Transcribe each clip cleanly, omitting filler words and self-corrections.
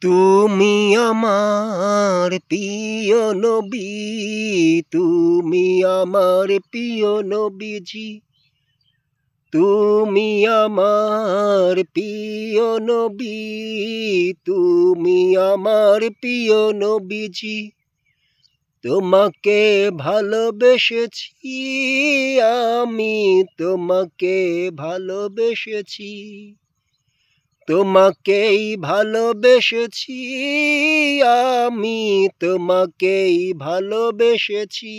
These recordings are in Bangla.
তুমি আমার প্রিয় নবী, তুমি আমার প্রিয় নবীজি। তুমি আমার প্রিয় নবী, তুমি আমার প্রিয় নবীজি। তোমাকে ভালোবেসেছি, আমি তোমাকে ভালোবেসেছি। তোমাকেই ভালোবেসেছি, আমি তোমাকেই ভালোবেসেছি।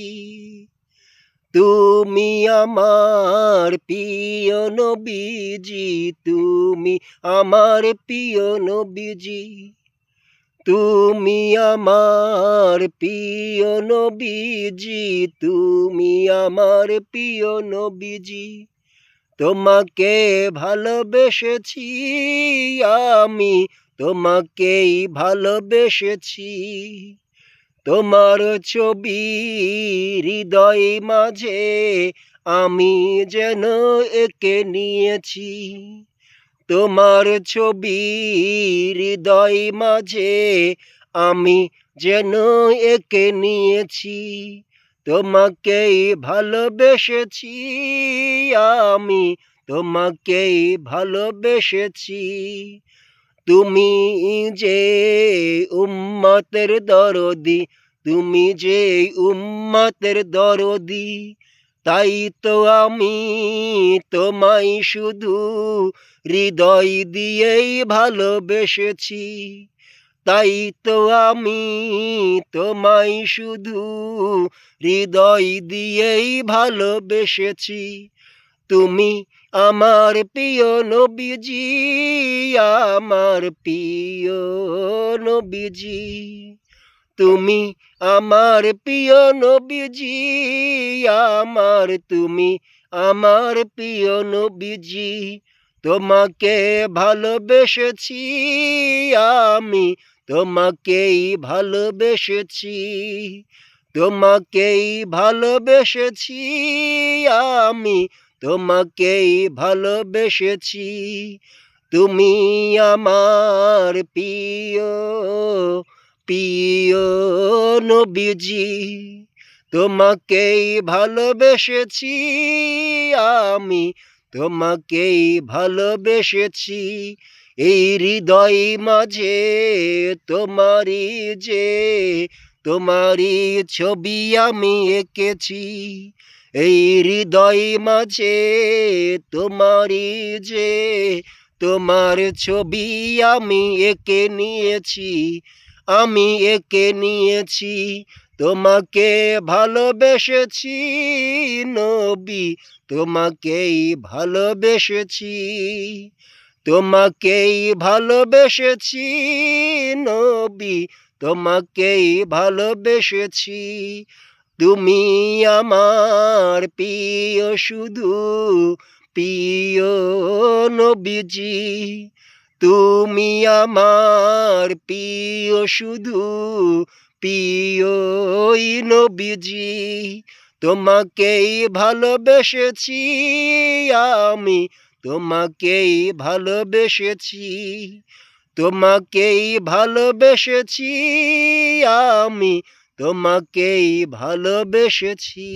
তুমি আমার প্রিয় নবীজি, তুমি আমার প্রিয় নবীজি। তুমি আমার প্রিয় নবীজি, তুমি আমার প্রিয় নবীজি। তোমাকে ভালোবেসেছি, আমি তোমাকেই ভালোবেসেছি। তোমার ছবি হৃদয় মাঝে আমি যেন এঁকে নিয়েছি। তোমার ছবি হৃদয় মাঝে আমি যেন এঁকে নিয়েছি। তোমাকেই ভালোবেসেছি, আমি তোমাকেই ভালোবেসেছি। তুমি যে উম্মতের দরদি, তুমি যে উম্মতের দরদি, তাই তো আমি তোমায় শুধু হৃদয় দিয়েই ভালোবেসেছি। তাই তো আমি তোমায় শুধু হৃদয় দিয়েই ভালোবেসেছি। তুমি আমার প্রিয় নবীজি, আমার প্রিয় নবীজি। তুমি আমার প্রিয় নবীজি, তুমি আমার প্রিয় নবীজি। তোমাকে ভালোবেসেছি, আমি তোমাকেই ভালোবেসেছি। তোমাকেই ভালোবেসেছি, আমি তোমাকেই ভালোবেসেছি। তুমি আমার প্রিয় প্রিয় নবীজি। তোমাকেই ভালোবেসেছি, আমি তোমাকেই ভালোবেসেছি। এই হৃদয় মাঝে তোমারই যে তোমারই ছবি আমি এঁকেছি। এই হৃদয় মাঝে তোমারই যে তোমার ছবি আমি এঁকে নিয়েছি। আমি এঁকে নিয়েছি। তোমাকে ভালোবেসেছি নবী, তোমাকেই ভালোবেসেছি। তোমাকেই ভালোবেসেছি নবী, তোমাকেই ভালোবেসেছি। তুমি আমার প্রিয় শুধু প্রিয় নবীজি। তুমি আমার প্রিয় শুধু প্রিয়ই নবীজি। তোমাকেই ভালোবেসেছি, আমি তোমাকেই ভালোবেসেছি। তোমাকেই ভালোবেসেছি, আমি তোমাকেই ভালোবেসেছি।